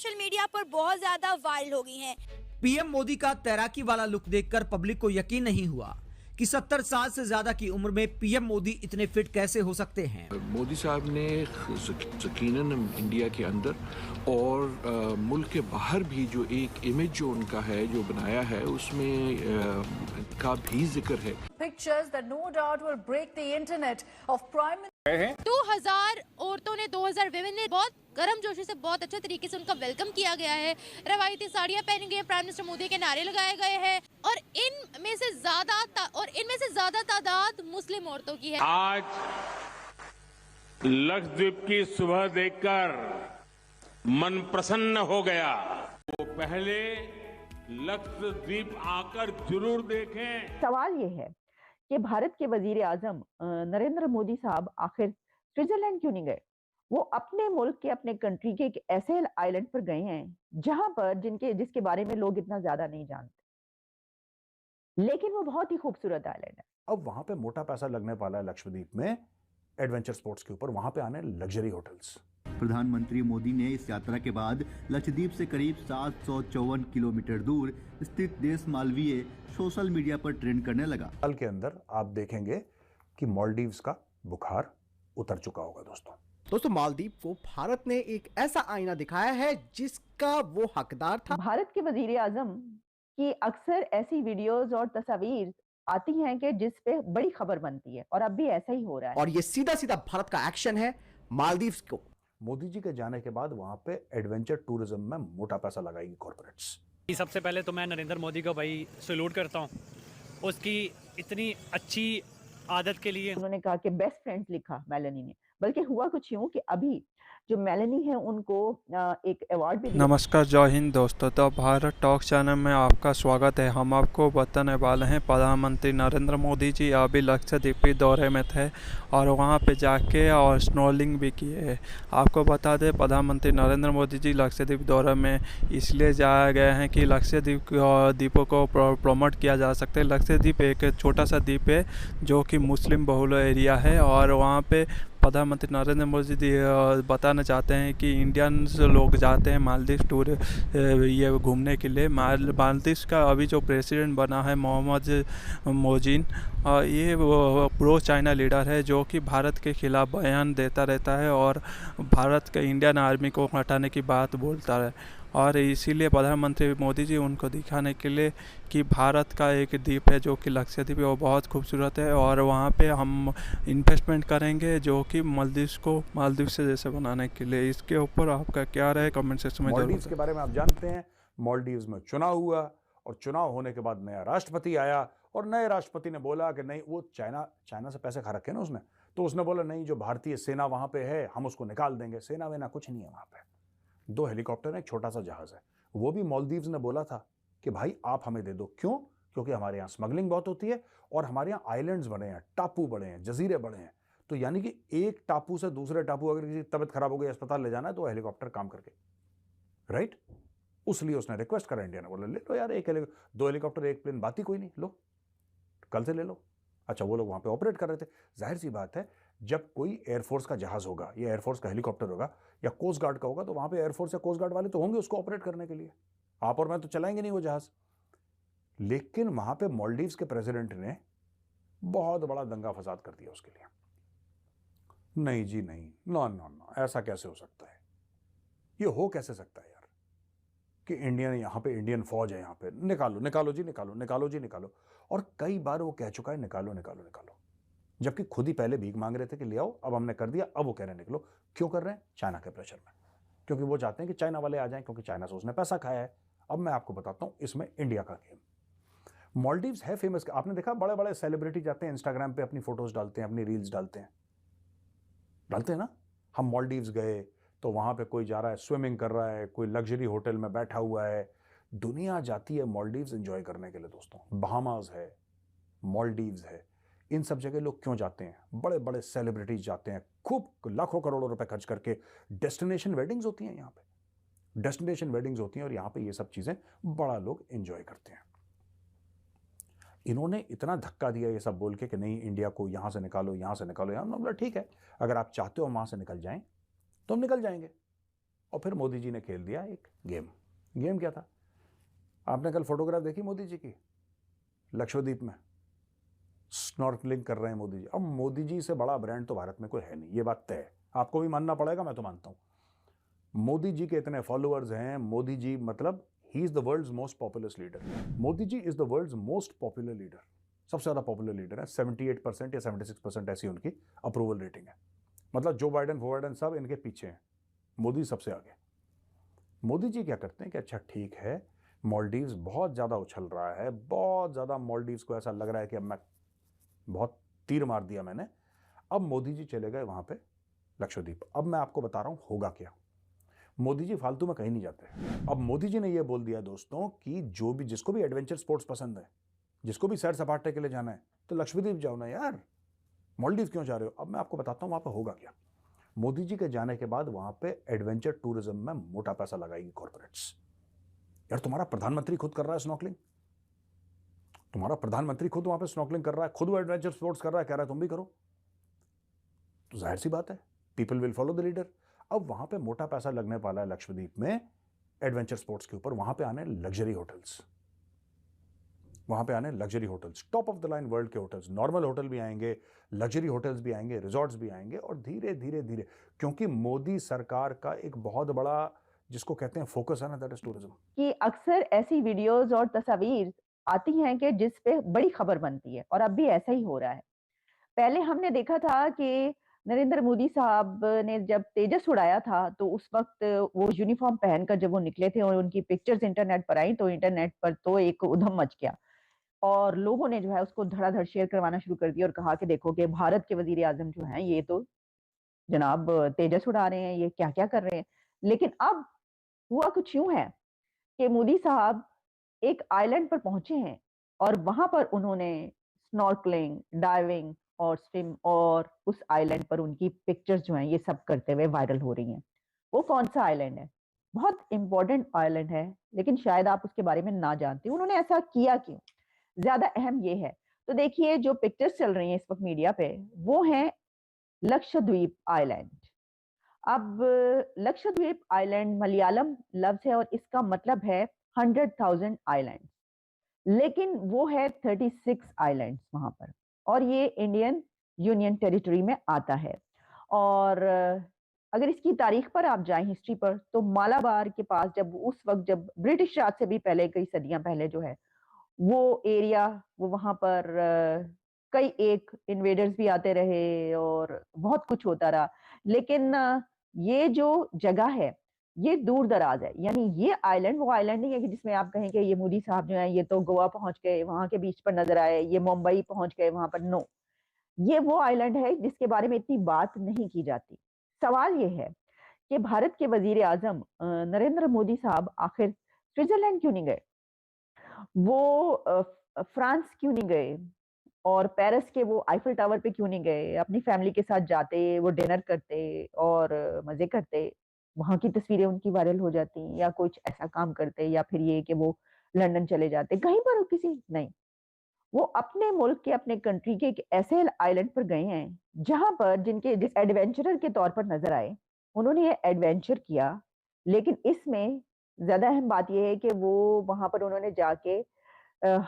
Social media पर बहुत ज्यादा वायरल हो गई हैं। पीएम मोदी का तैराकी वाला लुक देखकर पब्लिक को यकीन नहीं हुआ कि 70 साल से ज्यादा की उम्र में पीएम मोदी इतने फिट कैसे हो सकते हैं। मोदी साहब ने यकीनन इंडिया के अंदर और मुल्क के बाहर भी जो एक इमेज जो उनका है जो बनाया है उसमें का भी जिक्र है। Pictures that no doubt will break the internet of Prime 2000 औरतों ने 2000 विमेन ने बहुत गर्मजोशी से बहुत अच्छे तरीके से उनका वेलकम किया गया है। रवायती साड़ियां पहनी गई, प्राइम मिनिस्टर मोदी के नारे लगाए गए हैं और इनमें से ज्यादा तादाद मुस्लिम औरतों की है। आज लक्षद्वीप की सुबह देखकर मन प्रसन्न हो गया। वो पहले लक्षद्वीप आकर जरूर देखें। सवाल ये है कि भारत के वजीर आजम नरेंद्र मोदी साहब आखिर स्विट्जरलैंड क्यों नहीं गए। वो अपने मुल्क के अपने कंट्री के एक ऐसे आइलैंड पर गए हैं जहां पर जिसके बारे में लोग इतना ज्यादा नहीं जानते, लेकिन वो बहुत ही खूबसूरत आइलैंड है। अब वहां पे मोटा पैसा लगने वाला है लक्षद्वीप में एडवेंचर स्पोर्ट्स के ऊपर, वहां पे आने लग्जरी होटल्स। प्रधानमंत्री मोदी ने इस यात्रा के बाद लक्षद्वीप से करीब 754 किलोमीटर दूर स्थित देश मालवीय सोशल मीडिया पर ट्रेंड करने लगा। साल के अंदर आप देखेंगे कि मालदीव्स का बुखार उतर चुका होगा। दोस्तों मालदीव को भारत ने एक ऐसा आईना दिखाया है जिसका वो हकदार था। भारत के वजीर आजम की अक्सर ऐसी वीडियोस और तस्वीर आती हैं कि जिस पे बड़ी खबर बनती है और अब भी ऐसा ही हो रहा है। और ये सीधा सीधा भारत का एक्शन है मालदीव्स को। मोदी जी के जाने के बाद वहां पे एडवेंचर टूरिज्म में मोटा पैसा लगाएगी कॉर्पोरेट्स। सबसे पहले तो मैं नरेंद्र मोदी को भाई सैल्यूट करता हूँ उसकी इतनी अच्छी आदत के लिए। उन्होंने कहा कि बेस्ट फ्रेंड्स लिखा मेलेनी ने, बल्कि हुआ कुछ यूं कि अभी जो मेलेनी है उनको एक अवार्ड भी। नमस्कार, जय हिंद दोस्तों। तो भारत टॉक चैनल में आपका स्वागत है। हम आपको बताने वाले हैं प्रधानमंत्री नरेंद्र मोदी जी अभी लक्षद्वीप दौरे में थे और वहां पे जाके और स्नॉर्लिंग भी किए हैं। आपको बता दें प्रधानमंत्री नरेंद्र मोदी जी लक्षद्वीप दौरे में इसलिए जाए गए हैं कि लक्षद्वीप द्वीपों को प्रमोट किया जा सकता है। लक्षद्वीप एक छोटा सा द्वीप है जो कि मुस्लिम बहुल एरिया है और वहाँ पे प्रधानमंत्री नरेंद्र मोदी जी बताना चाहते हैं कि इंडियंस लोग जाते हैं मालदीव टूर ये घूमने के लिए। मालदीव का अभी जो प्रेसिडेंट बना है मोहम्मद मोजिन, ये प्रो चाइना लीडर है जो कि भारत के खिलाफ बयान देता रहता है और भारत के इंडियन आर्मी को हटाने की बात बोलता है। और इसीलिए प्रधानमंत्री मोदी जी उनको दिखाने के लिए कि भारत का एक द्वीप है जो कि लक्षद्वीप है, वो बहुत खूबसूरत है और वहाँ पे हम इन्वेस्टमेंट करेंगे जो कि मालदीव से जैसे बनाने के लिए। इसके ऊपर आपका क्या रहे कमेंट सेक्शन में जरूर। मालदीव्स के बारे में आप जानते हैं, मालदीव्स में चुनाव हुआ और चुनाव होने के बाद नया राष्ट्रपति आया और नए राष्ट्रपति ने बोला कि नहीं, वो चाइना से पैसे खा रखे ना उसने, तो उसने बोला नहीं, जो भारतीय सेना वहाँ पे है हम उसको निकाल देंगे। सेना वेना कुछ नहीं है वहाँ पे, 2 हेलीकॉप्टर है, एक छोटा सा जहाज है। वो भी मालदीव्स ने बोला था कि भाई आप हमें दे दो। क्यों? क्योंकि हमारे यहाँ स्मगलिंग बहुत होती है और हमारे यहाँ आइलैंड्स बने हैं, टापू बड़े हैं, जजीरे बड़े हैं। तो यानी कि एक टापू से दूसरे टापू अगर किसी तबियत खराब हो गई, अस्पताल ले जाना है, तो हेलीकॉप्टर काम करके, राइट? उसलिए उसने रिक्वेस्ट करा, इंडिया ने बोला ले लो यार, 2 हेलीकॉप्टर 1 प्लेन, बात ही कोई नहीं, लो कल से ले लो। अच्छा, वो लोग वहाँ पे ऑपरेट कर रहे थे। जाहिर सी बात है, जब कोई एयरफोर्स का जहाज होगा या एयरफोर्स का हेलीकॉप्टर होगा या कोस्ट गार्ड का होगा, तो वहाँ पे एयरफोर्स या कोस्ट गार्ड वाले तो होंगे उसको ऑपरेट करने के लिए। आप और मैं तो चलाएंगे नहीं वो जहाज। लेकिन वहाँ पे मालदीव्स के प्रेसिडेंट ने बहुत बड़ा दंगा फसाद कर दिया उसके लिए। नहीं जी नहीं, नो, ऐसा कैसे हो सकता है? ये हो कैसे सकता है यार कि इंडियन यहाँ पे इंडियन फौज है, यहाँ पे निकालो जी। और कई बार वो कह चुका है निकालो, जबकि खुद ही पहले भीख मांग रहे थे कि ले आओ, अब हमने कर दिया, अब वो कह रहे हैं निकलो। क्यों कर रहे हैं? चाइना के प्रेशर में, क्योंकि वो चाहते हैं कि चाइना वाले आ जाएं, क्योंकि चाइना से उसने पैसा खाया है। अब मैं आपको बताता हूं इसमें इंडिया का गेम। मालदीव्स है फेमस, आपने देखा बड़े बड़े सेलिब्रिटी जाते हैं इंस्टाग्राम पे, अपनी फोटोज डालते हैं, अपनी रील्स डालते हैं ना। हम मालदीव्स गए तो वहां पे कोई जा रहा है, स्विमिंग कर रहा है, कोई लग्जरी होटल में बैठा हुआ है। दुनिया जाती है मालदीव्स एंजॉय करने के लिए दोस्तों। बहामास है, मालदीव्स है, इन सब जगह लोग क्यों जाते हैं? बड़े बड़े सेलिब्रिटीज जाते हैं, खूब लाखों करोड़ों रुपए खर्च करके। डेस्टिनेशन वेडिंग्स होती हैं यहाँ पे, डेस्टिनेशन वेडिंग्स होती हैं और यहाँ पे ये सब चीजें बड़ा लोग एंजॉय करते हैं। इन्होंने इतना धक्का दिया ये सब बोल के कि नहीं, इंडिया को यहाँ से निकालो, यहाँ से निकालो। यहाँ बोला ठीक है, अगर आप चाहते हो वहां से निकल जाएं तो हम निकल जाएंगे और फिर मोदी जी ने खेल दिया एक गेम। गेम क्या था? आपने कल फोटोग्राफ देखी मोदी जी की लक्षद्वीप में, स्नॉर्कलिंग कर रहे हैं मोदी जी। अब मोदी जी से बड़ा ब्रांड तो भारत में कोई है नहीं, ये बात तय है। आपको भी मानना पड़ेगा, मैं तो मानता हूं। मोदी जी के इतने फॉलोअर्स हैं, मोदी जी मतलब he is the world's most popular leader. Modi ji is the world's most popular leader, सबसे ज्यादा पॉपुलर लीडर है। 78% या 76% ऐसी उनकी अप्रूवल रेटिंग है। मतलब जो बाइडेन सब इनके पीछे हैं, मोदी सबसे आगे। मोदी जी क्या करते हैं कि अच्छा ठीक है, मालदीव्स बहुत ज्यादा उछल रहा है, बहुत ज्यादा मालदीव्स को ऐसा लग रहा है कि अब मैं बहुत तीर मार दिया मैंने। अब मोदी जी चले गए वहां पे लक्षद्वीप। अब मैं आपको बता रहा हूं होगा क्या। मोदी जी फालतू में कहीं नहीं जाते। अब मोदी जी ने यह बोल दिया दोस्तों कि जो भी, जिसको भी एडवेंचर स्पोर्ट्स पसंद है, जिसको भी सैर सपाटे के लिए जाना है, तो लक्षद्वीप जाओ ना यार, मालदीव क्यों जा रहे हो। अब मैं आपको बताता हूं वहां पे होगा क्या। मोदी जी के जाने के बाद वहां पे एडवेंचर टूरिज्म में मोटा पैसा लगाएगी कॉर्पोरेट्स। यार तुम्हारा प्रधानमंत्री खुद कर रहा है स्नॉर्कलिंग, तुम्हारा प्रधानमंत्री खुद वहां पे स्नॉर्कलिंग कर रहा है, खुद वो एडवेंचर स्पोर्ट्स कर रहा है, कह रहा है तुम भी करो, तो जाहिर सी बात है people will follow the leader. अब वहां पे मोटा पैसा लगने वाला है लक्षद्वीप में एडवेंचर स्पोर्ट्स के ऊपर। वहां पे आने लग्जरी होटल्स, वहां पे आने luxury hotels, top of the line world के होटल्स। नॉर्मल होटल भी आएंगे, लग्जरी होटल्स भी आएंगे, रिजॉर्ट्स भी आएंगे। और धीरे धीरे धीरे, क्योंकि मोदी सरकार का एक बहुत बड़ा जिसको कहते हैं फोकस है ना, दैट इज टूरिज्म। कि अक्सर ऐसी वीडियोस और तस्वीर आती हैं कि जिस पे बड़ी खबर बनती है, और अब भी ऐसा ही हो रहा है। पहले हमने देखा था कि नरेंद्र मोदी साहब ने जब तेजस उड़ाया था, तो उस वक्त वो यूनिफॉर्म पहनकर जब वो निकले थे और उनकी पिक्चर्स इंटरनेट पर आई, तो इंटरनेट पर तो एक उधम मच गया और लोगों ने जो है उसको धड़ाधड़ शेयर करवाना शुरू कर दिया और कहा कि देखो कि भारत के वजीर आजम जो हैं ये तो जनाब तेजस उड़ा रहे हैं, ये क्या क्या कर रहे हैं। लेकिन अब हुआ कुछ यूं है कि मोदी साहब एक आइलैंड पर पहुंचे हैं और वहां पर उन्होंने स्नॉर्कलिंग, डाइविंग और स्विम, और उस आइलैंड पर उनकी पिक्चर्स जो हैं ये सब करते हुए वायरल हो रही हैं। वो कौन सा आइलैंड है? बहुत इंपॉर्टेंट आइलैंड है, लेकिन शायद आप उसके बारे में ना जानते हो। उन्होंने ऐसा किया क्यों, ज्यादा अहम ये है। तो देखिए जो पिक्चर्स चल रही हैं इस वक्त मीडिया पे, वो हैं लक्षद्वीप आइलैंड। अब लक्षद्वीप आइलैंड मलयालम लफ्ज है और इसका मतलब है 100,000 आइलैंड, लेकिन वो है 36 आइलैंड्स वहां पर, और ये इंडियन यूनियन टेरिटरी में आता है। और अगर इसकी तारीख पर आप जाएं, हिस्ट्री पर, तो मालाबार के पास जब उस वक्त जब ब्रिटिश राज से भी पहले, कई सदियां पहले जो है वो एरिया, वो वहां पर कई एक इन्वेडर्स भी आते रहे और बहुत कुछ होता रहा। लेकिन ये जो जगह है ये दूर दराज है, यानी ये आइलैंड वो आइलैंड नहीं है कि जिसमें आप कहें कि ये मोदी साहब जो है ये तो गोवा पहुंच गए, वहां के बीच पर नजर आए, ये मुंबई पहुंच गए वहां पर। नो, ये वो आइलैंड है जिसके बारे में इतनी बात नहीं की जाती। सवाल ये है कि भारत के वजीर आजम नरेंद्र मोदी साहब आखिर स्विट्जरलैंड क्यों नहीं गए, वो फ्रांस क्यों नहीं गए, और पेरिस के वो आईफल टावर पे क्यों नहीं गए? अपनी फैमिली के साथ जाते, वो डिनर करते और मजे करते, वहां की तस्वीरें उनकी वायरल हो जाती, या कुछ ऐसा काम करते, या फिर ये कि वो लंदन चले जाते, कहीं पर किसी नहीं। वो अपने मुल्क के, अपने कंट्री के एक ऐसे आइलैंड पर गए हैं जहां पर जिनके जिस एडवेंचरर के तौर पर नजर आए, उन्होंने ये एडवेंचर किया। लेकिन इसमें ज्यादा अहम बात यह है कि वो वहां पर उन्होंने जाके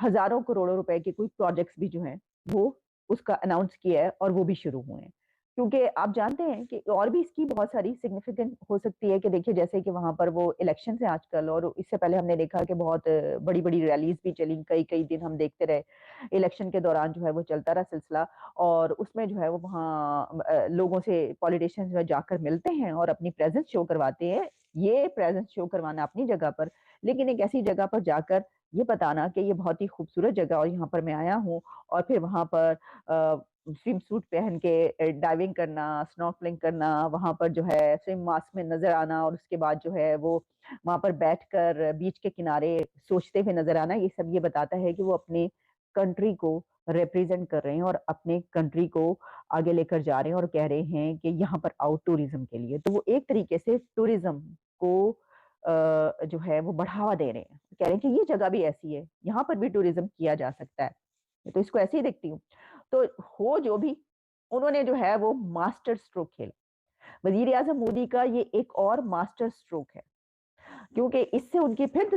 हजारों करोड़ों रुपए के कोई प्रोजेक्ट्स भी जो हैं वो उसका अनाउंस किया है, और वो भी शुरू हुए हैं। क्योंकि आप जानते हैं कि और भी इसकी बहुत सारी सिग्निफिकेंट हो सकती है कि देखिए जैसे कि वहां पर वो इलेक्शन है आजकल, और इससे पहले हमने देखा कि बहुत बड़ी बड़ी रैलीज भी चली, कई कई दिन हम देखते रहे। इलेक्शन के दौरान जो है वो चलता रहा सिलसिला, और उसमें जो है वो वहाँ लोगों से पॉलिटिशियंस जो है जाकर मिलते हैं और अपनी प्रेजेंस शो करवाते हैं। ये प्रेजेंस शो करवाना अपनी जगह पर, लेकिन एक ऐसी जगह पर जाकर ये बताना कि ये बहुत ही खूबसूरत जगह और यहाँ पर मैं आया हूँ, और फिर वहां पर स्विम सूट पहन के डाइविंग करना, स्नॉर्कलिंग करना, वहां पर जो है स्विम मास्क में नजर आना, और उसके बाद जो है वो वहां पर बैठकर बीच के किनारे सोचते हुए नजर आना, ये सब ये बताता है कि वो अपने कंट्री को रिप्रेजेंट कर रहे हैं और अपने कंट्री को आगे लेकर जा रहे हैं, और कह रहे हैं कि यहाँ पर आओ टूरिज्म के लिए। तो वो एक तरीके से टूरिज्म को जो है वो बढ़ावा दे रहे हैं, कह रहे हैं कि ये जगह भी ऐसी है, यहाँ पर भी टूरिज्म किया जा सकता है। तो इसको ऐसे ही देखती हूँ। तो हो जो भी, उन्होंने जो है वो मास्टर स्ट्रोक खेला। वजीर आजम मोदी का ये एक और मास्टर स्ट्रोक है, क्योंकि इससे उनकी फिर